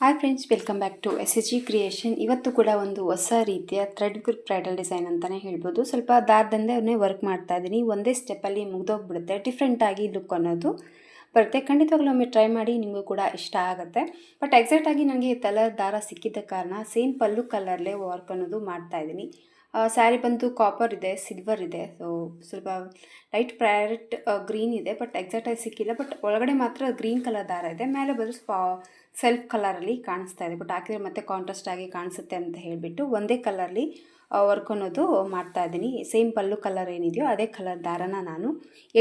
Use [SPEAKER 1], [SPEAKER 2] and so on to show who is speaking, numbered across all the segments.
[SPEAKER 1] Hi friends, welcome back to SSG creation. ಇವತ್ತು ಕೂಡ ಒಂದು ಹೊಸ ರೀತಿಯ ಥ್ರೆಡ್ ವರ್ಕ್ ಬ್ರೈಡಲ್ ಡಿಸೈನ್ ಅಂತಲೇ ಹೇಳ್ಬೋದು. ಸ್ವಲ್ಪ ದಾರದಿಂದನೇ ವರ್ಕ್ ಮಾಡ್ತಾ ಇದ್ದೀನಿ. ಒಂದೇ ಸ್ಟೆಪ್ಪಲ್ಲಿ ಮುಗ್ದೋಗ್ಬಿಡುತ್ತೆ. ಡಿಫ್ರೆಂಟಾಗಿ ಲುಕ್ ಅನ್ನೋದು ಬರುತ್ತೆ. ಖಂಡಿತವಾಗ್ಲೂ ಒಮ್ಮೆ ಟ್ರೈ ಮಾಡಿ, ನಿಮಗೂ ಕೂಡ ಇಷ್ಟ ಆಗುತ್ತೆ. ಬಟ್ ಎಕ್ಸಾಕ್ಟಾಗಿ ನನಗೆ ಕಲರ್ ದಾರ ಸಿಕ್ಕಿದ್ದ ಕಾರಣ ಸೇಮ್ ಪಲ್ಲು ಕಲರ್ಲೇ ವರ್ಕ್ ಅನ್ನೋದು ಮಾಡ್ತಾಯಿದ್ದೀನಿ. ಸ್ಯಾರಿ ಬಂದು ಕಾಪರ್ ಇದೆ, ಸಿಲ್ವರ್ ಇದೆ, ಸೊ ಸ್ವಲ್ಪ ಲೈಟ್ ಪ್ಯಾರೆಟ್ ಗ್ರೀನ್ ಇದೆ, ಬಟ್ ಎಕ್ಸಾಕ್ಟಾಗಿ ಸಿಕ್ಕಿಲ್ಲ. ಬಟ್ ಒಳಗಡೆ ಮಾತ್ರ ಗ್ರೀನ್ ಕಲರ್ ದಾರ ಇದೆ, ಮೇಲೆ ಬಂದು ಸೆಲ್ಫ್ ಕಲರಲ್ಲಿ ಕಾಣಿಸ್ತಾ ಇದೆ. ಬಟ್ ಹಾಕಿದ್ರೆ ಮತ್ತೆ ಕಾಂಟ್ರಾಸ್ಟ್ ಆಗಿ ಕಾಣಿಸುತ್ತೆ ಅಂತ ಹೇಳಿಬಿಟ್ಟು ಒಂದೇ ಕಲರ್ಲಿ ವರ್ಕ್ ಅನ್ನೋದು ಮಾಡ್ತಾ ಇದ್ದೀನಿ. ಸೇಮ್ ಪಲ್ಲು ಕಲರ್ ಏನಿದೆಯೋ ಅದೇ ಕಲರ್ ದಾರನ ನಾನು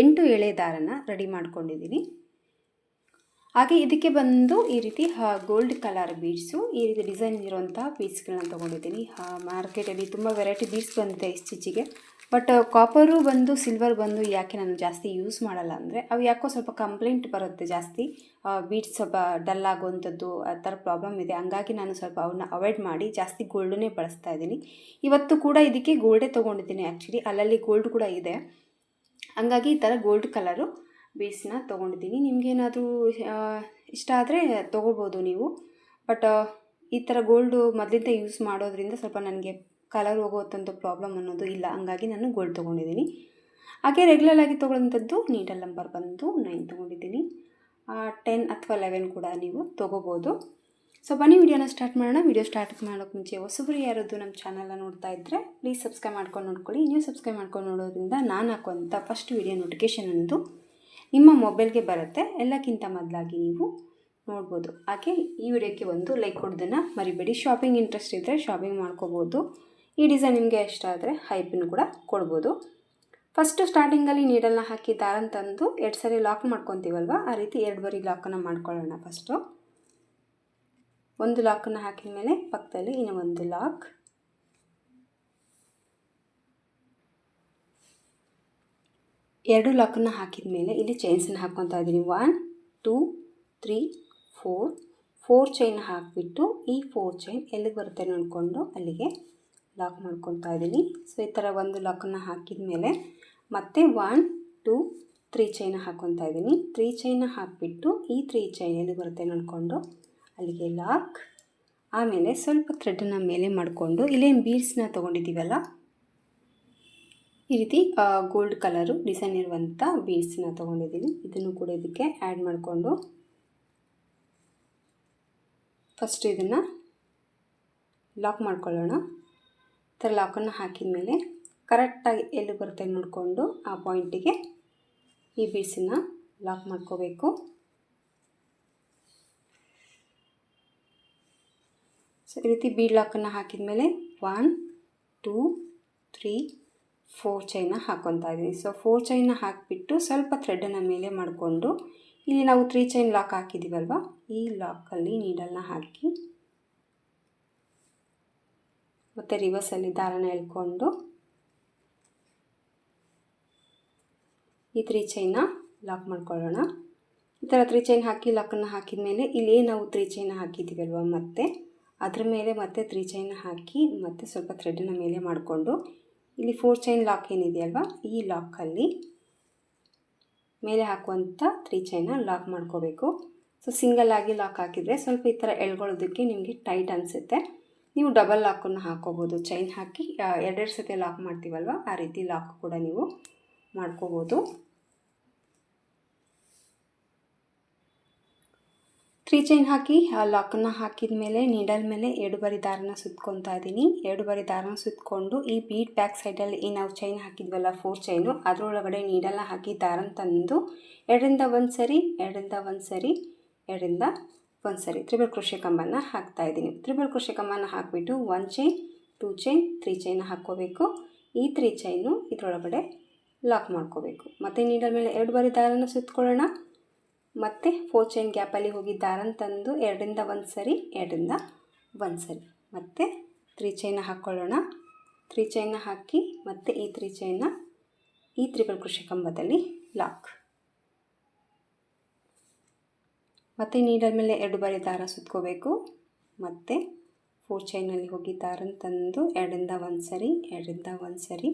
[SPEAKER 1] 8 ಎಳೆ ದಾರನ ರೆಡಿ ಮಾಡ್ಕೊಂಡಿದ್ದೀನಿ. ಹಾಗೆ ಇದಕ್ಕೆ ಬಂದು ಈ ರೀತಿ ಗೋಲ್ಡ್ ಕಲರ್ ಬೀಡ್ಸು, ಈ ರೀತಿ ಡಿಸೈನ್ ಇರುವಂಥ ಬೀಡ್ಸ್ಗಳನ್ನ ತೊಗೊಂಡಿದ್ದೀನಿ. ಮಾರ್ಕೆಟಲ್ಲಿ ತುಂಬ ವೆರೈಟಿ ಬೀಡ್ಸ್ ಬಂದಿದೆ ಇತ್ತೀಚೆಗೆ. ಬಟ್ ಕಾಪರು ಬಂದು ಸಿಲ್ವರ್ ಬಂದು ಯಾಕೆ ನಾನು ಜಾಸ್ತಿ ಯೂಸ್ ಮಾಡಲ್ಲ ಅಂದರೆ, ಅವು ಯಾಕೋ ಸ್ವಲ್ಪ ಕಂಪ್ಲೇಂಟ್ ಬರುತ್ತೆ ಜಾಸ್ತಿ, ಬೀಡ್ಸ್ ಸ್ವಲ್ಪ ಡಲ್ ಆಗುವಂಥದ್ದು, ಆ ಥರ ಪ್ರಾಬ್ಲಮ್ ಇದೆ. ಹಂಗಾಗಿ ನಾನು ಸ್ವಲ್ಪ ಅವನ್ನ ಅವಾಯ್ಡ್ ಮಾಡಿ ಜಾಸ್ತಿ ಗೋಲ್ಡನ್ನೇ ಬಳಸ್ತಾ ಇದ್ದೀನಿ. ಇವತ್ತು ಕೂಡ ಇದಕ್ಕೆ ಗೋಲ್ಡೇ ತೊಗೊಂಡಿದ್ದೀನಿ. ಆ್ಯಕ್ಚುಲಿ ಅಲ್ಲಲ್ಲಿ ಗೋಲ್ಡ್ ಕೂಡ ಇದೆ, ಹಂಗಾಗಿ ಈ ಥರ ಗೋಲ್ಡ್ ಕಲರು ಬೀಡ್ಸ್ನ ತೊಗೊಂಡಿದ್ದೀನಿ. ನಿಮಗೇನಾದರೂ ಇಷ್ಟ ಆದರೆ ತೊಗೋಬೋದು ನೀವು. ಬಟ್ ಈ ಥರ ಗೋಲ್ಡು ಮೊದಲಿಂದ ಯೂಸ್ ಮಾಡೋದ್ರಿಂದ ಸ್ವಲ್ಪ ನನಗೆ ಕಲರ್ ಹೋಗುವಂಥ ಪ್ರಾಬ್ಲಮ್ ಅನ್ನೋದು ಇಲ್ಲ, ಹಂಗಾಗಿ ನಾನು ಗೋಲ್ಡ್ ತೊಗೊಂಡಿದ್ದೀನಿ. ಹಾಗೆ ರೆಗ್ಯುಲರಾಗಿ ತೊಗೊಳ್ಳೋಂಥದ್ದು ನೀಡಲ್ ನಂಬರ್ ಬಂದು 9 ತೊಗೊಂಡಿದ್ದೀನಿ. 10 ಅಥವಾ 11 ಕೂಡ ನೀವು ತೊಗೋಬೋದು. ಸೊ ಬನ್ನಿ ವಿಡಿಯೋನ ಸ್ಟಾರ್ಟ್ ಮಾಡೋಣ. ವಿಡಿಯೋ ಸ್ಟಾರ್ಟ್ ಮಾಡೋಕ್ಕೆ ಮುಂಚೆ ಹೊಸಬರು ಯಾರಾದರೂ ನಮ್ಮ ಚಾನಲ್ನ ನೋಡ್ತಾ ಇದ್ದರೆ ಪ್ಲೀಸ್ ಸಬ್ಸ್ಕ್ರೈಬ್ ಮಾಡ್ಕೊಂಡು ನೋಡ್ಕೊಳ್ಳಿ. ನೀವು ಸಬ್ಸ್ಕ್ರೈಬ್ ಮಾಡ್ಕೊಂಡು ನೋಡೋದ್ರಿಂದ ನಾನು ಹಾಕುವಂಥ ಫಸ್ಟ್ ವಿಡಿಯೋ ನೋಟಿಫಿಕೇಷನ್ ಅನ್ನೋದು ನಿಮ್ಮ ಮೊಬೈಲ್ಗೆ ಬರುತ್ತೆ. ಎಲ್ಲಕ್ಕಿಂತ ಮೊದಲಾಗಿ ನೀವು ನೋಡ್ಬೋದು. ಹಾಗೆ ಈ ವಿಡಿಯೋಕ್ಕೆ ಒಂದು ಲೈಕ್ ಕೊಡೋದನ್ನು ಮರಿಬೇಡಿ. ಶಾಪಿಂಗ್ ಇಂಟ್ರೆಸ್ಟ್ ಇದ್ದರೆ ಶಾಪಿಂಗ್ ಮಾಡ್ಕೋಬೋದು. ಈ ಡಿಸೈನ್ ನಿಮಗೆ ಇಷ್ಟ ಆದರೆ ಹೈಪನ್ನು ಕೂಡ ಕೊಡ್ಬೋದು. ಫಸ್ಟು ಸ್ಟಾರ್ಟಿಂಗಲ್ಲಿ ನೀಡಲ್ನ ಹಾಕಿ ದಾರನ ತಂದು 2 ಸರಿ ಲಾಕ್ ಮಾಡ್ಕೊತೀವಲ್ವ, ಆ ರೀತಿ 2 ಬಾರಿ ಲಾಕನ್ನು ಮಾಡ್ಕೊಳ್ಳೋಣ. ಫಸ್ಟು ಒಂದು ಲಾಕನ್ನು ಹಾಕಿದ ಮೇಲೆ ಪಕ್ಕದಲ್ಲಿ ಇನ್ನೂ ಒಂದು ಲಾಕ್, ಎರಡು ಲಾಕನ್ನು ಹಾಕಿದ ಮೇಲೆ ಇಲ್ಲಿ ಚೈನ್ಸನ್ನು ಹಾಕ್ಕೊತಾ ಇದ್ದೀನಿ. 1 2 3 4 ಚೈನ್ ಹಾಕಿಬಿಟ್ಟು ಈ 4 ಚೈನ್ ಎಲ್ಲಿಗೆ ಬರುತ್ತೆ ನೋಡಿಕೊಂಡು ಅಲ್ಲಿಗೆ ಲಾಕ್ ಮಾಡ್ಕೊತಾ ಇದ್ದೀನಿ. ಸೊ ಈ ಥರ ಒಂದು ಲಾಕನ್ನು ಹಾಕಿದ ಮೇಲೆ ಮತ್ತೆ 1 2 3 ಚೈನ ಹಾಕ್ಕೊತಾ ಇದ್ದೀನಿ. 3 ಚೈನ ಹಾಕಿಬಿಟ್ಟು ಈ 3 ಚೈನ್ ಎಲ್ಲಿಗೆ ಬರುತ್ತೆ ನೋಡಿಕೊಂಡು ಅಲ್ಲಿಗೆ ಲಾಕ್. ಆಮೇಲೆ ಸ್ವಲ್ಪ ಥ್ರೆಡನ್ನು ಮೇಲೆ ಮಾಡಿಕೊಂಡು ಇಲ್ಲೇನು ಬೀಡ್ಸ್ನ ತೊಗೊಂಡಿದ್ದೀವಲ್ಲ, ಈ ರೀತಿ ಗೋಲ್ಡ್ ಕಲರು ಡಿಸೈನ್ ಇರುವಂಥ ಬೀಡ್ಸ್ನ ತೊಗೊಂಡಿದ್ದೀನಿ. ಇದನ್ನು ಕೂಡ ಇದಕ್ಕೆ ಆ್ಯಡ್ ಮಾಡಿಕೊಂಡು ಫಸ್ಟ್ ಇದನ್ನು ಲಾಕ್ ಮಾಡ್ಕೊಳ್ಳೋಣ. ಈ ಥರ ಲಾಕನ್ನು ಹಾಕಿದ ಮೇಲೆ ಕರೆಕ್ಟಾಗಿ ಎಲ್ಲಿ ಬರುತ್ತೆ ನೋಡಿಕೊಂಡು ಆ ಪಾಯಿಂಟಿಗೆ ಈ ಬೀಡ್ಸನ್ನು ಲಾಕ್ ಮಾಡ್ಕೋಬೇಕು. ಸೊ ಈ ರೀತಿ ಬೀಡ್ ಲಾಕನ್ನು ಹಾಕಿದ ಮೇಲೆ 1 2 3 4 ಚೈನ ಹಾಕ್ಕೊತಾ ಇದ್ದೀನಿ. ಸೊ 4 ಚೈನ ಹಾಕಿಬಿಟ್ಟು ಸ್ವಲ್ಪ ಥ್ರೆಡನ್ನು ಮೇಲೆ ಮಾಡಿಕೊಂಡು ಇಲ್ಲಿ ನಾವು 3 ಚೈನ್ ಲಾಕ್ ಹಾಕಿದ್ದೀವಲ್ವ, ಈ ಲಾಕಲ್ಲಿ ನೀಡಲ್ನ ಹಾಕಿ ಮತ್ತು ರಿವರ್ಸಲ್ಲಿ ದಾರನ ಎಳ್ಕೊಂಡು ಈ 3 ಚೈನ ಲಾಕ್ ಮಾಡ್ಕೊಳ್ಳೋಣ. ಈ ಥರ 3 ಚೈನ್ ಹಾಕಿ ಲಾಕನ್ನು ಹಾಕಿದ ಮೇಲೆ ಇಲ್ಲಿ ನಾವು 3 ಚೈನ ಹಾಕಿದ್ದೀವಲ್ವ, ಮತ್ತು ಅದ್ರ ಮೇಲೆ ಮತ್ತೆ 3 ಚೈನ ಹಾಕಿ ಮತ್ತು ಸ್ವಲ್ಪ ಥ್ರೆಡನ್ನು ಮೇಲೆ ಮಾಡಿಕೊಂಡು ಇಲ್ಲಿ 4 ಚೈನ್ ಲಾಕ್ ಏನಿದೆಯಲ್ವ, ಈ ಲಾಕಲ್ಲಿ ಮೇಲೆ ಹಾಕುವಂಥ 3 ಚೈನ ಲಾಕ್ ಮಾಡ್ಕೋಬೇಕು. ಸೊ ಸಿಂಗಲ್ ಆಗಿ ಲಾಕ್ ಹಾಕಿದರೆ ಸ್ವಲ್ಪ ಈ ಥರ ಎಳ್ಕೊಳ್ಳೋದಕ್ಕೆ ನಿಮಗೆ ಟೈಟ್ ಅನಿಸುತ್ತೆ. ನೀವು ಡಬಲ್ ಲಾಕನ್ನು ಹಾಕ್ಕೋಬೋದು. ಚೈನ್ ಹಾಕಿ 2 ಸತಿ ಲಾಕ್ ಮಾಡ್ತೀವಲ್ವ, ಆ ರೀತಿ ಲಾಕ್ ಕೂಡ ನೀವು ಮಾಡ್ಕೋಬೋದು. 3 ಚೈನ್ ಹಾಕಿ ಲಾಕನ್ನು ಹಾಕಿದ ಮೇಲೆ ನೀಡಲ್ ಮೇಲೆ 2 ಬಾರಿ ದಾರನ ಸುತ್ಕೊತಾ ಇದ್ದೀನಿ. 2 ಬಾರಿ ದಾರನ ಸುತ್ತಕೊಂಡು ಈ ಬೀಡ್ ಬ್ಯಾಕ್ ಸೈಡಲ್ಲಿ ಈ ನಾವು ಚೈನ್ ಹಾಕಿದ್ವಲ್ಲ 4 ಚೈನು, ಅದರೊಳಗಡೆ ನೀಡಲ್ನ ಹಾಕಿ ದಾರನ ತಂದು 2ರಿಂದ 1 ಸರಿ 2ರಿಂದ 1 ಸರಿ 2ರಿಂದ 1 ಸರಿ ತ್ರಿಬಲ್ ಕ್ರೋಶೆ ಕಂಬನ ಹಾಕ್ತಾ ಇದ್ದೀನಿ. ತ್ರಿಬಲ್ ಕ್ರೋಶೆ ಕಂಬನ ಹಾಕಿಬಿಟ್ಟು 1 ಚೈನ್ 2 ಚೈನ್ 3 ಚೈನ ಹಾಕ್ಕೋಬೇಕು. ಈ 3 ಚೈನು ಇದರೊಳಗಡೆ ಲಾಕ್ ಮಾಡ್ಕೋಬೇಕು. ಮತ್ತು ನೀಡಲ್ ಮೇಲೆ 2 ಬಾರಿ ದಾರನ ಸುತ್ತಕೊಳ್ಳೋಣ. ಮತ್ತು 4 ಚೈನ್ ಗ್ಯಾಪಲ್ಲಿ ಹೋಗಿ ದಾರನ ತಂದು 2ರಿಂದ 1 ಸರಿ 2ರಿಂದ 1 ಸರಿ ಮತ್ತು 3 ಚೈನ ಹಾಕ್ಕೊಳ್ಳೋಣ. 3 ಚೈನ ಹಾಕಿ ಮತ್ತು ಈ 3 ಚೈನ ಈ ತ್ರಿಬಲ್ ಕ್ರೋಶೆ ಕಂಬದಲ್ಲಿ ಲಾಕ್. ಮತ್ತು ನೀಡಲ್ ಮೇಲೆ 2 ಬಾರಿ ದಾರ ಸುತ್ಕೋಬೇಕು. ಮತ್ತು 4 ಚೈನಲ್ಲಿ ಹೋಗಿ ದಾರನ ತಂದು 2ರಿಂದ 1 ಸರಿ 2ರಿಂದ 1 ಸರಿ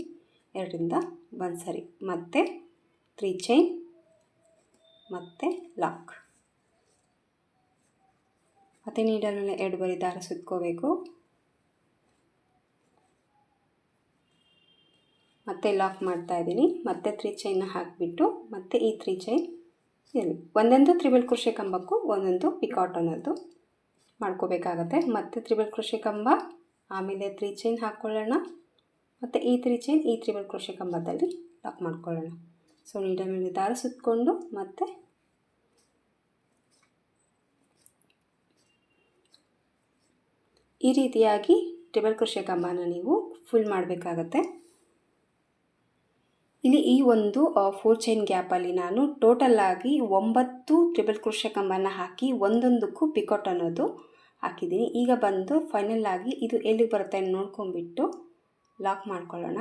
[SPEAKER 1] 2ರಿಂದ 1 ಸರಿ ಮತ್ತು 3 ಚೈನ್ ಮತ್ತು ಲಾಕ್. ಮತ್ತು ನೀಡಲ್ ಮೇಲೆ 2 ಬಾರಿ ದಾರ ಸುತ್ಕೋಬೇಕು. ಮತ್ತೆ ಲಾಕ್ ಮಾಡ್ತಾ ಇದ್ದೀನಿ. ಮತ್ತೆ 3 ಚೈನ್ನ ಹಾಕಿಬಿಟ್ಟು ಮತ್ತೆ ಈ 3 ಚೈನ್ ಇಲ್ಲಿ ಒಂದೊಂದು ತ್ರಿಬಲ್ ಕ್ರೋಶೆ ಕಂಬಕ್ಕೂ ಒಂದೊಂದು ಪಿಕಾಟ್ ಅನ್ನೋದು ಮಾಡ್ಕೋಬೇಕಾಗತ್ತೆ. ಮತ್ತೆ ತ್ರಿಬಲ್ ಕ್ರೋಶೆ ಕಂಬ, ಆಮೇಲೆ 3 ಚೈನ್ ಹಾಕ್ಕೊಳ್ಳೋಣ. ಮತ್ತು ಈ 3 ಚೈನ್ ಈ ತ್ರಿಬಲ್ ಕ್ರೋಶೆ ಕಂಬದಲ್ಲಿ ಲಾಕ್ ಮಾಡ್ಕೊಳ್ಳೋಣ. ಸೊ ನೀಡಲ್ ಮೇಲೆ ದಾರ ಸುತ್ತಕೊಂಡು ಮತ್ತೆ ಈ ರೀತಿಯಾಗಿ ಟ್ರಿಬಲ್ ಕ್ರೋಶೆ ಕಂಬನ ನೀವು ಫುಲ್ ಮಾಡಬೇಕಾಗತ್ತೆ. ಇಲ್ಲಿ ಈ ಒಂದು 4 ಚೈನ್ ಗ್ಯಾಪಲ್ಲಿ ನಾನು ಟೋಟಲ್ ಆಗಿ 9 ಟ್ರಿಬಲ್ ಕ್ರೋಶೆ ಕಂಬನ ಹಾಕಿ ಒಂದೊಂದಕ್ಕೂ ಪಿಕಾಟ್ ಅನ್ನೋದು ಹಾಕಿದ್ದೀನಿ. ಈಗ ಬಂದು ಫೈನಲ್ ಆಗಿ ಇದು ಎಲ್ಲಿಗೆ ಬರುತ್ತೆ ನೋಡ್ಕೊಂಡ್ಬಿಟ್ಟು ಲಾಕ್ ಮಾಡ್ಕೊಳ್ಳೋಣ.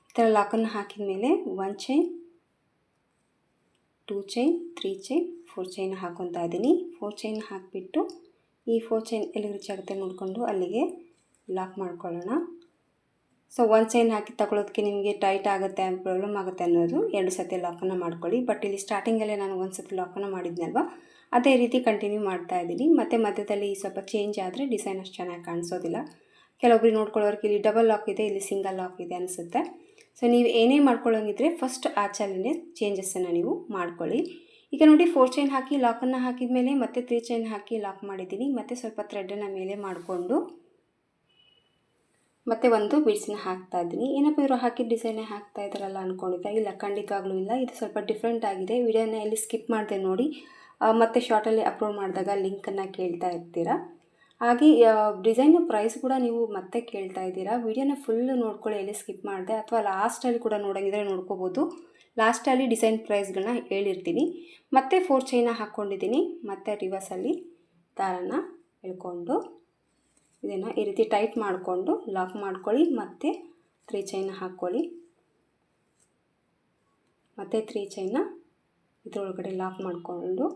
[SPEAKER 1] ಈ ಥರ ಲಾಕನ್ನು ಹಾಕಿದ ಮೇಲೆ 1 ಚೈನ್, 2 ಚೈನ್, 3 ಚೈನ್, 4 ಚೈನ್ ಹಾಕೊತಾ ಇದ್ದೀನಿ. 4 ಚೈನ್ ಹಾಕಿಬಿಟ್ಟು ಈ 4 ಚೈನ್ ಎಲ್ಲಿಗೆ ರೀಚ್ ಆಗುತ್ತೆ ನೋಡಿಕೊಂಡು ಅಲ್ಲಿಗೆ ಲಾಕ್ ಮಾಡ್ಕೊಳ್ಳೋಣ. ಸೊ 1 ಚೈನ್ ಹಾಕಿ ತಗೊಳ್ಳೋದಕ್ಕೆ ನಿಮಗೆ ಟೈಟ್ ಆಗುತ್ತೆ, ಪ್ರಾಬ್ಲಮ್ ಆಗುತ್ತೆ ಅನ್ನೋದು 2 ಸತಿ ಲಾಕನ್ನು ಮಾಡ್ಕೊಳ್ಳಿ. ಬಟ್ ಇಲ್ಲಿ ಸ್ಟಾರ್ಟಿಂಗಲ್ಲೇ ನಾನು 1 ಸತಿ ಲಾಕನ್ನು ಮಾಡಿದ್ನಲ್ವ, ಅದೇ ರೀತಿ ಕಂಟಿನ್ಯೂ ಮಾಡ್ತಾ ಇದ್ದೀನಿ. ಮತ್ತು ಮಧ್ಯದಲ್ಲಿ ಸ್ವಲ್ಪ ಚೇಂಜ್ ಆದರೆ ಡಿಸೈನ್ ಅಷ್ಟು ಚೆನ್ನಾಗಿ ಕಾಣಿಸೋದಿಲ್ಲ. ಕೆಲವೊಬ್ರಿಗೆ ನೋಡ್ಕೊಳ್ಳೋರಿಗೆ ಇಲ್ಲಿ ಡಬಲ್ ಲಾಕ್ ಇದೆ, ಇಲ್ಲಿ ಸಿಂಗಲ್ ಲಾಕ್ ಇದೆ ಅನಿಸುತ್ತೆ. ಸೊ ನೀವು ಏನೇ ಮಾಡ್ಕೊಳ್ಳೋಂಗಿದ್ರೆ ಫಸ್ಟ್ ಆಚೆಲ್ಲೇ ಚೇಂಜಸ್ಸನ್ನು ನೀವು ಮಾಡ್ಕೊಳ್ಳಿ. ಈಗ ನೋಡಿ 4 ಚೈನ್ ಹಾಕಿ ಲಾಕನ್ನು ಹಾಕಿದ ಮೇಲೆ ಮತ್ತೆ 3 ಚೈನ್ ಹಾಕಿ ಲಾಕ್ ಮಾಡಿದ್ದೀನಿ. ಮತ್ತು ಸ್ವಲ್ಪ ಥ್ರೆಡನ್ನು ಮೇಲೆ ಮಾಡಿಕೊಂಡು ಮತ್ತೆ ಒಂದು ಬೀಡ್ಸನ್ನ ಹಾಕ್ತಾ ಇದ್ದೀನಿ. ಏನಪ್ಪ ಇವರು ಹಾಕಿದ ಡಿಸೈನೇ ಹಾಕ್ತಾ ಇದ್ದಾರಲ್ಲ ಅಂದ್ಕೊಂಡಿದ್ದೆ, ಇಲ್ಲ ಖಂಡಿತವಾಗ್ಲೂ ಇಲ್ಲ, ಇದು ಸ್ವಲ್ಪ ಡಿಫ್ರೆಂಟ್ ಆಗಿದೆ. ವಿಡಿಯೋನ ಎಲ್ಲಿ ಸ್ಕಿಪ್ ಮಾಡಿದೆ ನೋಡಿ, ಮತ್ತು ಶಾರ್ಟಲ್ಲಿ ಅಪ್ಲೋಡ್ ಮಾಡಿದಾಗ ಲಿಂಕನ್ನು ಕೇಳ್ತಾ ಇರ್ತೀರಾ. ಹಾಗೆ ಡಿಸೈನ್ ಪ್ರೈಸ್ ಕೂಡ ನೀವು ಮತ್ತೆ ಕೇಳ್ತಾ ಇದ್ದೀರಾ. ವಿಡಿಯೋನ ಫುಲ್ಲು ನೋಡ್ಕೊಳ್ಳಿ, ಎಲ್ಲಿ ಸ್ಕಿಪ್ ಮಾಡಿದೆ, ಅಥವಾ ಲಾಸ್ಟಲ್ಲಿ ಕೂಡ ನೋಡೋಂಗಿದ್ರೆ ನೋಡ್ಕೋಬೋದು. ಲಾಸ್ಟಲ್ಲಿ ಡಿಸೈನ್ ಪ್ರೈಸ್ಗಳನ್ನ ಹೇಳಿರ್ತೀನಿ. ಮತ್ತೆ 4 ಚೈನ ಹಾಕ್ಕೊಂಡಿದ್ದೀನಿ. ಮತ್ತು ರಿವರ್ಸಲ್ಲಿ ದಾರನ ಎಳ್ಕೊಂಡು ಇದನ್ನು ಈ ರೀತಿ ಟೈಟ್ ಮಾಡಿಕೊಂಡು ಲಾಕ್ ಮಾಡ್ಕೊಳ್ಳಿ. ಮತ್ತು 3 ಚೈನ ಹಾಕ್ಕೊಳ್ಳಿ. ಮತ್ತು 3 ಚೈನ ಇದರೊಳಗಡೆ ಲಾಕ್ ಮಾಡಿಕೊಂಡು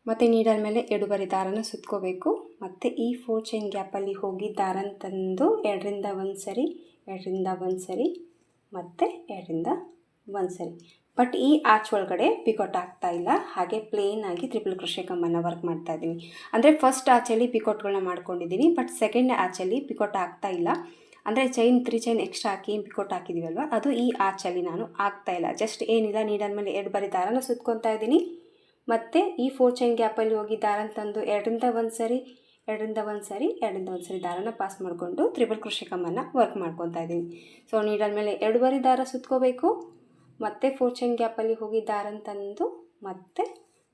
[SPEAKER 1] ಮತ್ತು ನೀಡಲ್ ಮೇಲೆ 2 ಬಾರಿ ದಾರನ ಸುತ್ಕೋಬೇಕು. ಮತ್ತು ಈ 4 ಚೈನ್ ಗ್ಯಾಪಲ್ಲಿ ಹೋಗಿ ದಾರನ ತಂದು 2ರಿಂದ 1 ಸರಿ, 2ರಿಂದ 1 ಸರಿ, ಮತ್ತು 2ರಿಂದ 1 ಸರಿ. ಬಟ್ ಈ ಆರ್ಚ್ ಒಳಗಡೆ ಪಿಕಾಟ್ ಆಗ್ತಾ ಇಲ್ಲ, ಹಾಗೆ ಪ್ಲೇನ್ ಆಗಿ ಟ್ರಿಪಲ್ ಕ್ರೋಶೆ ಕಂಬನ ವರ್ಕ್ ಮಾಡ್ತಾ ಇದ್ದೀನಿ. ಅಂದರೆ ಫಸ್ಟ್ ಆಚಲ್ಲಿ ಪಿಕಾಟ್ಗಳನ್ನ ಮಾಡ್ಕೊಂಡಿದ್ದೀನಿ, ಬಟ್ ಸೆಕೆಂಡ್ ಆಚಲ್ಲಿ ಪಿಕಾಟ್ ಆಗ್ತಾ ಇಲ್ಲ. ಅಂದರೆ 3 ಚೈನ್ ಎಕ್ಸ್ಟ್ರಾ ಹಾಕಿ ಪಿಕಾಟ್ ಹಾಕಿದ್ದೀವಲ್ವ, ಅದು ಈ ಆಚಲ್ಲಿ ನಾನು ಆಗ್ತಾ ಇಲ್ಲ. ಜಸ್ಟ್ ಏನಿಲ್ಲ, ನೀಡಲ್ ಮೇಲೆ 2 ಬಾರಿ ದಾರನ ಸುತ್ಕೊತಾ ಇದ್ದೀನಿ. ಮತ್ತು ಈ 4 ಚೈನ್ ಗ್ಯಾಪಲ್ಲಿ ಹೋಗಿ ದಾರನ ತಂದು 2ರಿಂದ 1 ಸರಿ, 2ರಿಂದ 1 ಸರಿ, 2ರಿಂದ 1 ಸರಿ ದಾರನ ಪಾಸ್ ಮಾಡಿಕೊಂಡು ಟ್ರಿಪಲ್ ಕ್ರೋಶೆ ಕಂಬನ ವರ್ಕ್ ಮಾಡ್ಕೊತಾ ಇದ್ದೀನಿ. ಸೊ ನೀಡಲ್ ಮೇಲೆ 2 ಬಾರಿ ದಾರ ಸುತ್ಕೋಬೇಕು. ಮತ್ತು 4 ಚೈನ್ ಗ್ಯಾಪಲ್ಲಿ ಹೋಗಿ ದಾರನ ತಂದು ಮತ್ತೆ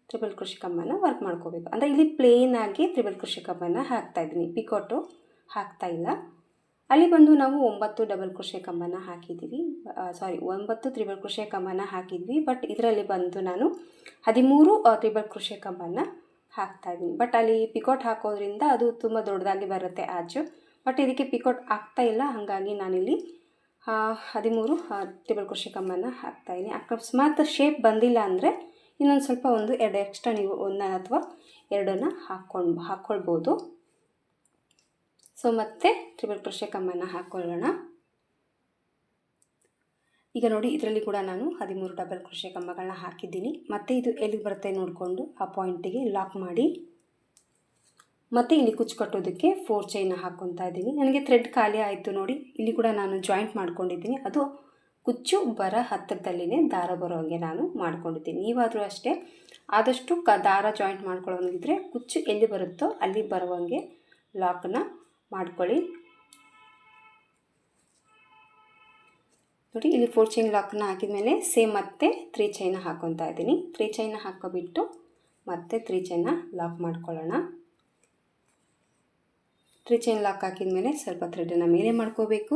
[SPEAKER 1] ಟ್ರಿಪಲ್ ಕ್ರೋಶೆ ಕಂಬನ ವರ್ಕ್ ಮಾಡ್ಕೋಬೇಕು. ಅಂದರೆ ಇಲ್ಲಿ ಪ್ಲೇನ್ ಆಗಿ ಟ್ರಿಪಲ್ ಕ್ರೋಶೆ ಕಂಬನ ಹಾಕ್ತಾ ಇದ್ದೀನಿ, ಪಿಕಾಟು ಹಾಕ್ತಾ ಇಲ್ಲ. ಅಲ್ಲಿ ಬಂದು ನಾವು 9 ಡಬಲ್ ಕ್ರೋಶೆ ಕಂಬನ ಹಾಕಿದ್ದೀವಿ, 9 ತ್ರಿಬಲ್ ಕ್ರೋಶೆ ಕಂಬನ ಹಾಕಿದ್ವಿ. ಬಟ್ ಇದರಲ್ಲಿ ಬಂದು ನಾನು 13 ತ್ರಿಬಲ್ ಕ್ರೋಶೆ ಕಂಬನ ಹಾಕ್ತಾ ಇದ್ದೀನಿ. ಬಟ್ ಅಲ್ಲಿ ಪಿಕಾಟ್ ಹಾಕೋದ್ರಿಂದ ಅದು ತುಂಬ ದೊಡ್ಡದಾಗಿ ಬರುತ್ತೆ ಆಚು. ಬಟ್ ಇದಕ್ಕೆ ಪಿಕಾಟ್ ಆಗ್ತಾ ಇಲ್ಲ, ಹಾಗಾಗಿ ನಾನಿಲ್ಲಿ 13 ತ್ರಿಬಲ್ ಕ್ರೋಶೆ ಕಂಬನ ಹಾಕ್ತಾಯಿದ್ದೀನಿ. ಅಕಸ್ಮಾತ್ ಶೇಪ್ ಬಂದಿಲ್ಲ ಅಂದರೆ ಇನ್ನೊಂದು ಸ್ವಲ್ಪ 1-2 ಎಕ್ಸ್ಟ್ರಾ ನೀವು 1 ಅಥವಾ 2 ಹಾಕ್ಕೊಳ್ಬೋದು. ಸೊ ಮತ್ತೆ ಟ್ರಿಪಲ್ ಕ್ರೋಶೆ ಕಂಬನ ಹಾಕ್ಕೊಳ್ಳೋಣ. ಈಗ ನೋಡಿ, ಇದರಲ್ಲಿ ಕೂಡ ನಾನು 13 ಡಬಲ್ ಕ್ರೋಶೆ ಕಂಬಗಳನ್ನ ಹಾಕಿದ್ದೀನಿ. ಮತ್ತು ಇದು ಎಲ್ಲಿಗೆ ಬರುತ್ತೆ ನೋಡಿಕೊಂಡು ಆ ಪಾಯಿಂಟಿಗೆ ಲಾಕ್ ಮಾಡಿ ಮತ್ತು ಇಲ್ಲಿ ಕುಚ್ಚು ಕಟ್ಟೋದಕ್ಕೆ 4 ಚೈನ ಹಾಕ್ಕೊತಾ ಇದ್ದೀನಿ. ನನಗೆ ಥ್ರೆಡ್ ಖಾಲಿ ಆಯಿತು ನೋಡಿ, ಇಲ್ಲಿ ಕೂಡ ನಾನು ಜಾಯಿಂಟ್ ಮಾಡ್ಕೊಂಡಿದ್ದೀನಿ. ಅದು ಕುಚ್ಚು ಬರೋ ಹತ್ತಿರದಲ್ಲಿನೇ ದಾರ ಬರೋ ಹಾಗೆ ನಾನು ಮಾಡ್ಕೊಂಡಿದ್ದೀನಿ. ನೀವಾದರೂ ಅಷ್ಟೇ ಆದಷ್ಟು ದಾರ ಜಾಯಿಂಟ್ ಮಾಡ್ಕೊಳ್ಳೋಂಗಿದ್ರೆ ಕುಚ್ಚು ಎಲ್ಲಿ ಬರುತ್ತೋ ಅಲ್ಲಿ ಬರುವಂಗೆ ಲಾಕನ್ನು ಮಾಡ್ಕೊಳ್ಳಿ. ನೋಡಿ, ಇಲ್ಲಿ 4 ಚೈನ್ ಲಾಕನ್ನು ಹಾಕಿದ ಮೇಲೆ ಸೇಮ್ ಮತ್ತೆ 3 ಚೈನ ಹಾಕ್ಕೊತಾ ಇದ್ದೀನಿ. 3 ಚೈನ ಹಾಕ್ಕೊಬಿಟ್ಟು ಮತ್ತೆ 3 ಚೈನ ಲಾಕ್ ಮಾಡ್ಕೊಳ್ಳೋಣ. 3 ಚೈನ್ ಲಾಕ್ ಹಾಕಿದ ಮೇಲೆ ಸ್ವಲ್ಪ ಥ್ರೆಡನ್ನು ಮೇಲೆ ಮಾಡ್ಕೋಬೇಕು.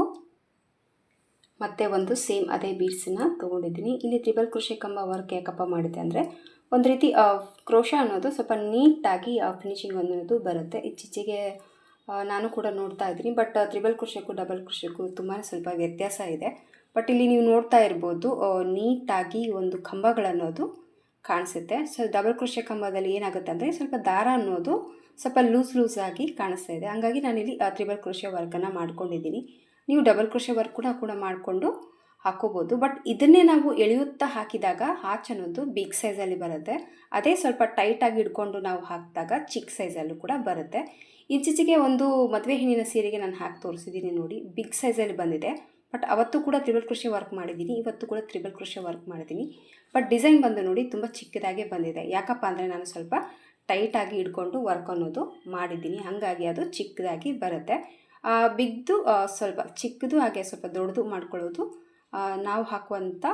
[SPEAKER 1] ಮತ್ತು ಒಂದು ಸೇಮ್ ಅದೇ ಬೀಡ್ಸನ್ನು ತೊಗೊಂಡಿದ್ದೀನಿ. ಇಲ್ಲಿ ಟ್ರಿಪಲ್ ಕ್ರೋಶೆ ಕಂಬ ವರ್ಕ್ ಯಾಕಪ್ಪ ಮಾಡಿದೆ ಅಂದರೆ ಒಂದು ರೀತಿ ಕ್ರೋಶ ಅನ್ನೋದು ಸ್ವಲ್ಪ ನೀಟಾಗಿ ಫಿನಿಶಿಂಗ್ ಅನ್ನೋದು ಬರುತ್ತೆ. ಇತ್ತೀಚೆಗೆ ನಾನು ಕೂಡ ನೋಡ್ತಾ ಇದ್ದೀನಿ. ಬಟ್ ತ್ರಿಬಲ್ ಕ್ರೋಶೆಗೂ ಡಬಲ್ ಕ್ರೋಶೆಗೂ ತುಂಬಾ ಸ್ವಲ್ಪ ವ್ಯತ್ಯಾಸ ಇದೆ. ಬಟ್ ಇಲ್ಲಿ ನೀವು ನೋಡ್ತಾ ಇರ್ಬೋದು, ನೀಟಾಗಿ ಒಂದು ಕಂಬಗಳನ್ನೋದು ಕಾಣಿಸುತ್ತೆ. ಸೊ ಡಬಲ್ ಕ್ರೋಶೆ ಕಂಬದಲ್ಲಿ ಏನಾಗುತ್ತೆ ಅಂದರೆ ಸ್ವಲ್ಪ ದಾರ ಅನ್ನೋದು ಸ್ವಲ್ಪ ಲೂಸಾಗಿ ಕಾಣಿಸ್ತಾ ಇದೆ. ಹಾಗಾಗಿ ನಾನಿಲ್ಲಿ ತ್ರಿಬಲ್ ಕ್ರೋಶೆ ವರ್ಕನ್ನು ಮಾಡ್ಕೊಂಡಿದ್ದೀನಿ. ನೀವು ಡಬಲ್ ಕ್ರೋಶೆ ವರ್ಕ್ ಕೂಡ ಮಾಡಿಕೊಂಡು ಹಾಕೋಬೋದು. ಬಟ್ ಇದನ್ನೇ ನಾವು ಎಳೆಯುತ್ತಾ ಹಾಕಿದಾಗ ಆಚ್ ಅನ್ನೋದು ಬಿಗ್ ಸೈಜಲ್ಲಿ ಬರುತ್ತೆ. ಅದೇ ಸ್ವಲ್ಪ ಟೈಟಾಗಿ ಹಿಡ್ಕೊಂಡು ನಾವು ಹಾಕಿದಾಗ ಚಿಕ್ಕ ಸೈಜಲ್ಲೂ ಕೂಡ ಬರುತ್ತೆ. ಈಚೀಚೆಗೆ ಒಂದು ಮದುವೆ ಹೆಣ್ಣಿನ ಸೀರೆಗೆ ನಾನು ಹಾಕಿ ತೋರಿಸಿದ್ದೀನಿ ನೋಡಿ, ಬಿಗ್ ಸೈಜಲ್ಲಿ ಬಂದಿದೆ. ಬಟ್ ಅವತ್ತು ಕೂಡ ತ್ರಿಬಲ್ ಕ್ರೋಶೆ ವರ್ಕ್ ಮಾಡಿದ್ದೀನಿ, ಇವತ್ತು ಕೂಡ ತ್ರಿಬಲ್ ಕ್ರೋಶೆ ವರ್ಕ್ ಮಾಡಿದ್ದೀನಿ. ಬಟ್ ಡಿಸೈನ್ ಬಂದು ನೋಡಿ ತುಂಬ ಚಿಕ್ಕದಾಗೆ ಬಂದಿದೆ. ಯಾಕಪ್ಪ ಅಂದರೆ ನಾನು ಸ್ವಲ್ಪ ಟೈಟಾಗಿ ಹಿಡ್ಕೊಂಡು ವರ್ಕ್ ಅನ್ನೋದು ಮಾಡಿದ್ದೀನಿ, ಹಾಗಾಗಿ ಅದು ಚಿಕ್ಕದಾಗಿ ಬರುತ್ತೆ. ಬಿಗ್ದು ಸ್ವಲ್ಪ ಚಿಕ್ಕದು ಹಾಗೆ ಸ್ವಲ್ಪ ದೊಡ್ಡದು ಮಾಡ್ಕೊಳ್ಳೋದು ನಾವು ಹಾಕುವಂಥ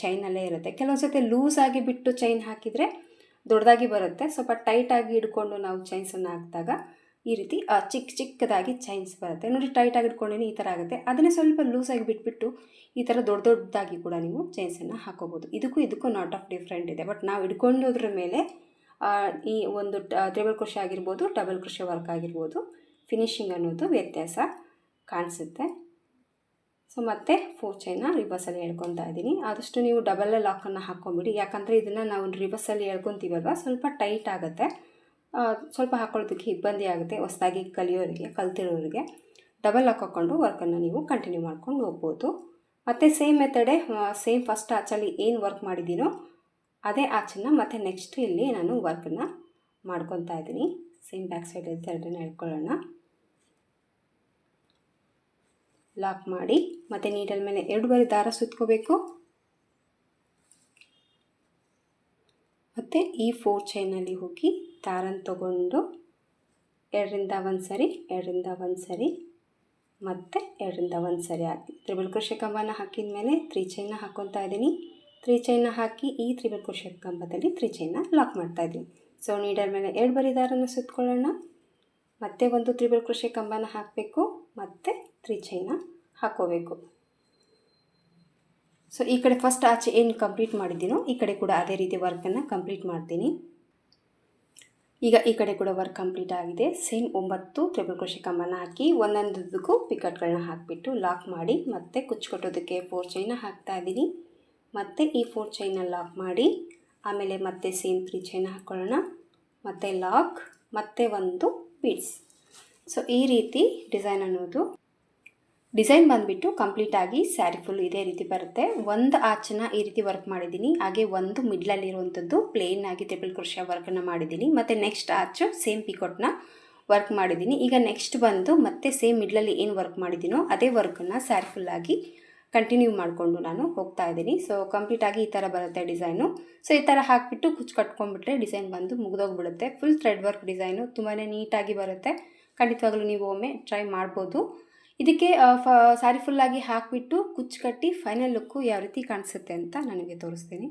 [SPEAKER 1] ಚೈನಲ್ಲೇ ಇರುತ್ತೆ. ಕೆಲವೊಂದು ಸತಿ ಲೂಸಾಗಿ ಬಿಟ್ಟು ಚೈನ್ ಹಾಕಿದರೆ ದೊಡ್ಡದಾಗಿ ಬರುತ್ತೆ. ಸ್ವಲ್ಪ ಟೈಟಾಗಿ ಹಿಡ್ಕೊಂಡು ನಾವು ಚೈನ್ಸನ್ನು ಹಾಕಿದಾಗ ಈ ರೀತಿ ಚಿಕ್ಕದಾಗಿ ಚೈನ್ಸ್ ಬರುತ್ತೆ ನೋಡಿ. ಟೈಟಾಗಿ ಹಿಡ್ಕೊಂಡಿನಿ ಈ ಥರ ಆಗುತ್ತೆ. ಅದನ್ನೇ ಸ್ವಲ್ಪ ಲೂಸಾಗಿ ಬಿಟ್ಬಿಟ್ಟು ಈ ಥರ ದೊಡ್ಡದಾಗಿ ಕೂಡ ನೀವು ಚೈನ್ಸನ್ನು ಹಾಕೋಬೋದು. ಇದಕ್ಕೂ ನಾಟ್ ಆಫ್ ಡಿಫ್ರೆಂಟ್ ಇದೆ. ಬಟ್ ನಾವು ಹಿಡ್ಕೊಂಡೋದ್ರ ಮೇಲೆ ಈ ಒಂದು ತ್ರಿಬಲ್ ಕ್ರೋಶೆ ಆಗಿರ್ಬೋದು, ಡಬಲ್ ಕ್ರೋಶೆ ವರ್ಕ್ ಆಗಿರ್ಬೋದು, ಫಿನಿಶಿಂಗ್ ಅನ್ನೋದು ವ್ಯತ್ಯಾಸ ಕಾಣಿಸುತ್ತೆ. ಸೊ ಮತ್ತೆ 4 ಚೈನ ರಿವರ್ಸಲ್ಲಿ ಎಳ್ಕೊತಾ ಇದ್ದೀನಿ. ಆದಷ್ಟು ನೀವು ಡಬಲ್ ಲಾಕನ್ನು ಹಾಕ್ಕೊಂಬಿಡಿ, ಯಾಕಂದರೆ ಇದನ್ನು ನಾವು ರಿವರ್ಸಲ್ಲಿ ಎಳ್ಕೊತೀವಲ್ವ ಸ್ವಲ್ಪ ಟೈಟ್ ಆಗುತ್ತೆ, ಸ್ವಲ್ಪ ಹಾಕ್ಕೊಳ್ಳೋದಕ್ಕೆ ಇಬ್ಬಂದಿ ಆಗುತ್ತೆ. ಹೊಸದಾಗಿ ಕಲ್ತಿರೋರಿಗೆ ಡಬಲ್ ಲಾಕ್ ಹಾಕ್ಕೊಂಡು ವರ್ಕನ್ನು ನೀವು ಕಂಟಿನ್ಯೂ ಮಾಡ್ಕೊಂಡು ಹೋಗ್ಬೋದು. ಮತ್ತು ಸೇಮ್ ಮೆಥಡೇ, ಸೇಮ್ ಫಸ್ಟ್ ಆಚಲ್ಲಿ ಏನು ವರ್ಕ್ ಮಾಡಿದ್ದೀನೋ ಅದೇ ಆಚನ್ನು ಮತ್ತು ನೆಕ್ಸ್ಟ್ ಇಲ್ಲಿ ನಾನು ವರ್ಕನ್ನು ಮಾಡ್ಕೊತಾ ಇದ್ದೀನಿ. ಸೇಮ್ ಬ್ಯಾಕ್ ಸೈಡಲ್ಲಿ ಎರಡನ್ನ ಎಳ್ಕೊಳ್ಳೋಣ. ಲಾಕ್ ಮಾಡಿ ಮತ್ತು ನೀಡಲ್ ಮೇಲೆ 2 ಬಾರಿ ದಾರ ಸುತ್ಕೋಬೇಕು. ಮತ್ತು ಈ 4 ಚೈನಲ್ಲಿ ಹೋಗಿ ದಾರನ ತಗೊಂಡು 2ರಿಂದ 1 ಸರಿ, 2ರಿಂದ 1 ಸರಿ, ಮತ್ತು 2ರಿಂದ 1 ಸರಿ ಹಾಕಿ ತ್ರಿಬಲ್ ಕ್ರೋಶೆ ಕಂಬನ ಹಾಕಿದ ಮೇಲೆ 3 ಚೈನ ಹಾಕ್ಕೊತಾ ಇದ್ದೀನಿ. 3 ಚೈನ ಹಾಕಿ ಈ ತ್ರಿಬಲ್ ಕ್ರೋಶೆ ಕಂಬದಲ್ಲಿ 3 ಚೈನ ಲಾಕ್ ಮಾಡ್ತಾ ಇದ್ದೀನಿ. ಸೊ ನೀಡಲ್ ಮೇಲೆ 2 ಬಾರಿ ದಾರನ ಸುತ್ಕೊಳ್ಳೋಣ. ಮತ್ತೆ ಒಂದು ತ್ರಿಬಲ್ ಕ್ರೋಶೆ ಕಂಬನ ಹಾಕಬೇಕು, ಮತ್ತು 3 ಚೈನ ಹಾಕೋಬೇಕು. ಸೊ ಈ ಕಡೆ ಫಸ್ಟ್ ಆಚೆ ಏನು ಕಂಪ್ಲೀಟ್ ಮಾಡಿದ್ದೀನೋ ಈ ಕಡೆ ಕೂಡ ಅದೇ ರೀತಿ ವರ್ಕನ್ನು ಕಂಪ್ಲೀಟ್ ಮಾಡ್ತೀನಿ. ಈಗ ಈ ಕಡೆ ಕೂಡ ವರ್ಕ್ ಕಂಪ್ಲೀಟ್ ಆಗಿದೆ. ಸೇಮ್ 9 ತ್ರಿಬಲ್ ಕ್ರೋಶೆ ಕಂಬನ ಹಾಕಿ ಒಂದೊಂದಕ್ಕೂ ಪಿಕಟ್ಗಳನ್ನ ಹಾಕಿಬಿಟ್ಟು ಲಾಕ್ ಮಾಡಿ ಮತ್ತೆ ಕುಚ್ಚು ಕಟ್ಟೋದಕ್ಕೆ 4 ಚೈನ ಹಾಕ್ತಾ ಇದ್ದೀನಿ. ಮತ್ತು ಈ 4 ಚೈನ ಲಾಕ್ ಮಾಡಿ ಆಮೇಲೆ ಮತ್ತೆ ಸೇಮ್ 3 ಚೈನ ಹಾಕ್ಕೊಳ್ಳೋಣ, ಮತ್ತು ಲಾಕ್, ಮತ್ತು ಒಂದು ಬೀಡ್ಸ್. ಸೊ ಈ ರೀತಿ ಡಿಸೈನ್ ಬಂದುಬಿಟ್ಟು ಕಂಪ್ಲೀಟಾಗಿ ಸ್ಯಾರಿ ಫುಲ್ ಇದೇ ರೀತಿ ಬರುತ್ತೆ. ಒಂದು ಆಚನ್ನು ಈ ರೀತಿ ವರ್ಕ್ ಮಾಡಿದ್ದೀನಿ, ಹಾಗೆ ಒಂದು ಮಿಡ್ಲಲ್ಲಿರುವಂಥದ್ದು ಪ್ಲೇನ್ ಆಗಿ ತ್ರಿಬಲ್ ಕ್ರೋಶೆ ವರ್ಕನ್ನು ಮಾಡಿದ್ದೀನಿ. ಮತ್ತು ನೆಕ್ಸ್ಟ್ ಆಚು ಸೇಮ್ ಪಿಕೋಟ್ನ ವರ್ಕ್ ಮಾಡಿದ್ದೀನಿ. ಈಗ ನೆಕ್ಸ್ಟ್ ಬಂದು ಮತ್ತೆ ಸೇಮ್ ಮಿಡ್ಲಲ್ಲಿ ಏನು ವರ್ಕ್ ಮಾಡಿದ್ದೀನೋ ಅದೇ ವರ್ಕನ್ನು ಸ್ಯಾರಿ ಫುಲ್ಲಾಗಿ ಕಂಟಿನ್ಯೂ ಮಾಡಿಕೊಂಡು ನಾನು ಹೋಗ್ತಾ ಇದ್ದೀನಿ. ಸೊ ಕಂಪ್ಲೀಟಾಗಿ ಈ ಥರ ಬರುತ್ತೆ ಡಿಸೈನು. ಸೊ ಈ ಥರ ಹಾಕಿಬಿಟ್ಟು ಕುಚ್ಚು ಕಟ್ಕೊಂಡ್ಬಿಟ್ರೆ ಡಿಸೈನ್ ಬಂದು ಮುಗಿದೋಗ್ಬಿಡುತ್ತೆ. ಫುಲ್ ಥ್ರೆಡ್ ವರ್ಕ್ ಡಿಸೈನು ತುಂಬಾ ನೀಟಾಗಿ ಬರುತ್ತೆ. ಖಂಡಿತವಾಗ್ಲೂ ನೀವು ಒಮ್ಮೆ ಟ್ರೈ ಮಾಡ್ಬೋದು. ಇದಕ್ಕೆ ಸ್ಯಾರಿ ಫುಲ್ಲಾಗಿ ಹಾಕಿಬಿಟ್ಟು ಕುಚ್ಚು ಕಟ್ಟಿ ಫೈನಲ್ ಲುಕ್ಕು ಯಾವ ರೀತಿ ಕಾಣಿಸುತ್ತೆ ಅಂತ ನನಗೆ ತೋರಿಸ್ತೀನಿ.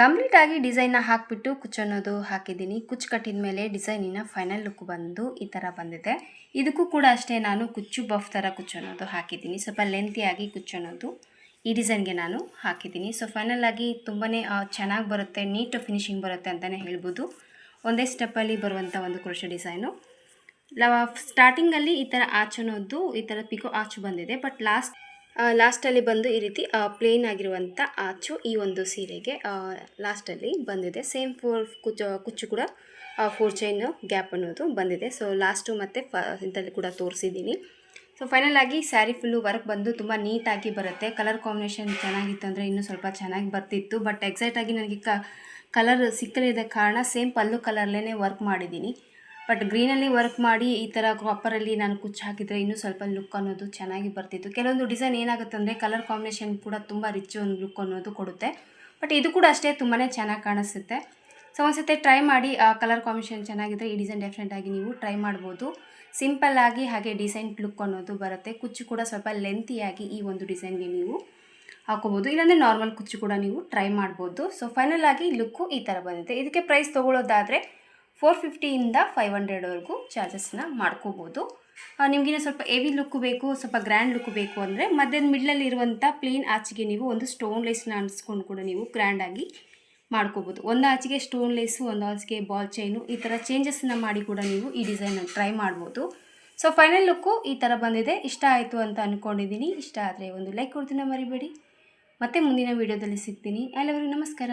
[SPEAKER 1] ಕಂಪ್ಲೀಟಾಗಿ ಡಿಸೈನ್ನ ಹಾಕಿಬಿಟ್ಟು ಕುಚ್ಚು ಅನ್ನೋದು ಹಾಕಿದ್ದೀನಿ. ಕುಚ್ಚು ಕಟ್ಟಿದ ಮೇಲೆ ಡಿಸೈನಿನ ಫೈನಲ್ ಲುಕ್ ಬಂದು ಈ ಥರ ಬಂದಿದೆ. ಇದಕ್ಕೂ ಕೂಡ ಅಷ್ಟೇ ನಾನು ಕುಚ್ಚು ಬಫ್ ಥರ ಕುಚ್ಚು ಅನ್ನೋದು ಹಾಕಿದ್ದೀನಿ. ಸ್ವಲ್ಪ ಲೆಂತಿಯಾಗಿ ಕುಚ್ಚು ಅನ್ನೋದು ಈ ಡಿಸೈನ್ಗೆ ನಾನು ಹಾಕಿದ್ದೀನಿ. ಸೊ ಫೈನಲ್ ಆಗಿ ತುಂಬಾ ಚೆನ್ನಾಗಿ ಬರುತ್ತೆ, ನೀಟ್ ಫಿನಿಶಿಂಗ್ ಬರುತ್ತೆ ಅಂತಲೇ ಹೇಳ್ಬೋದು. ಒಂದೇ ಸ್ಟೆಪ್ಪಲ್ಲಿ ಬರುವಂಥ ಒಂದು ಕ್ರೋಶೆ ಡಿಸೈನು. ಸ್ಟಾರ್ಟಿಂಗಲ್ಲಿ ಈ ಥರ ಆಚ್ ಅನ್ನೋದು ಈ ಥರ ಪಿಕೋ ಆಚು ಬಂದಿದೆ. ಬಟ್ ಲಾಸ್ಟಲ್ಲಿ ಬಂದು ಈ ರೀತಿ ಪ್ಲೇನ್ ಆಗಿರುವಂಥ ಆಚು ಈ ಒಂದು ಸೀರೆಗೆ ಲಾಸ್ಟಲ್ಲಿ ಬಂದಿದೆ. ಸೇಮ್ ಕುಚ್ಚು ಕೂಡ 4 ಚೈನ್ ಗ್ಯಾಪ್ ಅನ್ನೋದು ಬಂದಿದೆ. ಸೊ ಲಾಸ್ಟು ಮತ್ತು ಇದರಲ್ಲಿ ಕೂಡ ತೋರಿಸಿದ್ದೀನಿ. ಸೊ ಫೈನಲ್ ಆಗಿ ಸ್ಯಾರಿ ಫುಲ್ಲು ವರ್ಕ್ ಬಂದು ತುಂಬ ನೀಟಾಗಿ ಬರುತ್ತೆ. ಕಲರ್ ಕಾಂಬಿನೇಷನ್ ಚೆನ್ನಾಗಿತ್ತು ಅಂದರೆ ಇನ್ನೂ ಸ್ವಲ್ಪ ಚೆನ್ನಾಗಿ ಬರ್ತಿತ್ತು. ಬಟ್ ಎಕ್ಸಾಕ್ಟಾಗಿ ನನಗೆ ಕಲರ್ ಸಿಕ್ಕಲಿದ್ದ ಕಾರಣ ಸೇಮ್ ಪಲ್ಲು ಕಲರ್ಲೇ ವರ್ಕ್ ಮಾಡಿದ್ದೀನಿ. ಬಟ್ ಗ್ರೀನಲ್ಲಿ ವರ್ಕ್ ಮಾಡಿ ಈ ಥರ ಕಾಪರಲ್ಲಿ ನಾನು ಕುಚ್ಚು ಹಾಕಿದರೆ ಇನ್ನೂ ಸ್ವಲ್ಪ ಲುಕ್ ಅನ್ನೋದು ಚೆನ್ನಾಗಿ ಬರ್ತಿತ್ತು. ಕೆಲವೊಂದು ಡಿಸೈನ್ ಏನಾಗುತ್ತೆ ಅಂದರೆ ಕಲರ್ ಕಾಂಬಿನೇಷನ್ ಕೂಡ ತುಂಬ ರಿಚ್ ಒಂದು ಲುಕ್ ಅನ್ನೋದು ಕೊಡುತ್ತೆ. ಬಟ್ ಇದು ಕೂಡ ಅಷ್ಟೇ ತುಂಬಾ ಚೆನ್ನಾಗಿ ಕಾಣಿಸುತ್ತೆ. ಸೊ ಒಂದ್ಸತಿ ಟ್ರೈ ಮಾಡಿ. ಕಲರ್ ಕಾಂಬಿನೇಷನ್ ಚೆನ್ನಾಗಿದ್ದರೆ ಈ ಡಿಸೈನ್ ಡೆಫಿನೆಟಾಗಿ ನೀವು ಟ್ರೈ ಮಾಡ್ಬೋದು. ಸಿಂಪಲ್ಲಾಗಿ ಹಾಗೆ ಡಿಸೈನ್ ಲುಕ್ ಅನ್ನೋದು ಬರುತ್ತೆ. ಕುಚ್ಚು ಕೂಡ ಸ್ವಲ್ಪ ಲೆಂತಿಯಾಗಿ ಈ ಒಂದು ಡಿಸೈನ್ಗೆ ನೀವು ಹಾಕೋಬೋದು, ಇಲ್ಲಾಂದರೆ ನಾರ್ಮಲ್ ಕುಚ್ಚು ಕೂಡ ನೀವು ಟ್ರೈ ಮಾಡ್ಬೋದು. ಸೊ ಫೈನಲ್ ಆಗಿ ಲುಕ್ಕು ಈ ಥರ ಬಂದಿದೆ. ಇದಕ್ಕೆ ಪ್ರೈಸ್ ತೊಗೊಳ್ಳೋದಾದರೆ 450ಇಂದ 500ವರೆಗೂ ಚಾರ್ಜಸ್ನ ಮಾಡ್ಕೋಬೋದು. ನಿಮಗಿನ್ನ ಸ್ವಲ್ಪ ಹೆವಿ ಲುಕ್ ಬೇಕು, ಸ್ವಲ್ಪ ಗ್ರ್ಯಾಂಡ್ ಲುಕ್ ಬೇಕು ಅಂದರೆ ಮಧ್ಯದ ಮಿಡ್ಲಲ್ಲಿ ಇರುವಂಥ ಪ್ಲೇನ್ ಆಚೆಗೆ ನೀವು ಒಂದು ಸ್ಟೋನ್ ಲೇಸ್ನ ಅಂಟಿಸ್ಕೊಂಡು ಕೂಡ ನೀವು ಗ್ರ್ಯಾಂಡಾಗಿ ಮಾಡ್ಕೋಬೋದು. ಒಂದು ಆಚೆಗೆ ಸ್ಟೋನ್ ಲೇಸು, ಒಂದು ಆಚೆಗೆ ಬಾಲ್ ಚೈನು, ಈ ಥರ ಚೇಂಜಸ್ನ ಮಾಡಿ ಕೂಡ ನೀವು ಈ ಡಿಸೈನ್ನ ಟ್ರೈ ಮಾಡ್ಬೋದು. ಸೊ ಫೈನಲ್ ಲುಕ್ಕು ಈ ಥರ ಬಂದಿದೆ. ಇಷ್ಟ ಆಯಿತು ಅಂತ ಅಂದ್ಕೊಂಡಿದ್ದೀನಿ. ಇಷ್ಟ ಆದರೆ ಒಂದು ಲೈಕ್ ಕೊಡ್ತೀನಿ ಮರಿಬೇಡಿ. ಮತ್ತೆ ಮುಂದಿನ ವೀಡಿಯೋದಲ್ಲಿ ಸಿಗ್ತೀನಿ. ಎಲ್ಲರಿಗೂ ನಮಸ್ಕಾರ.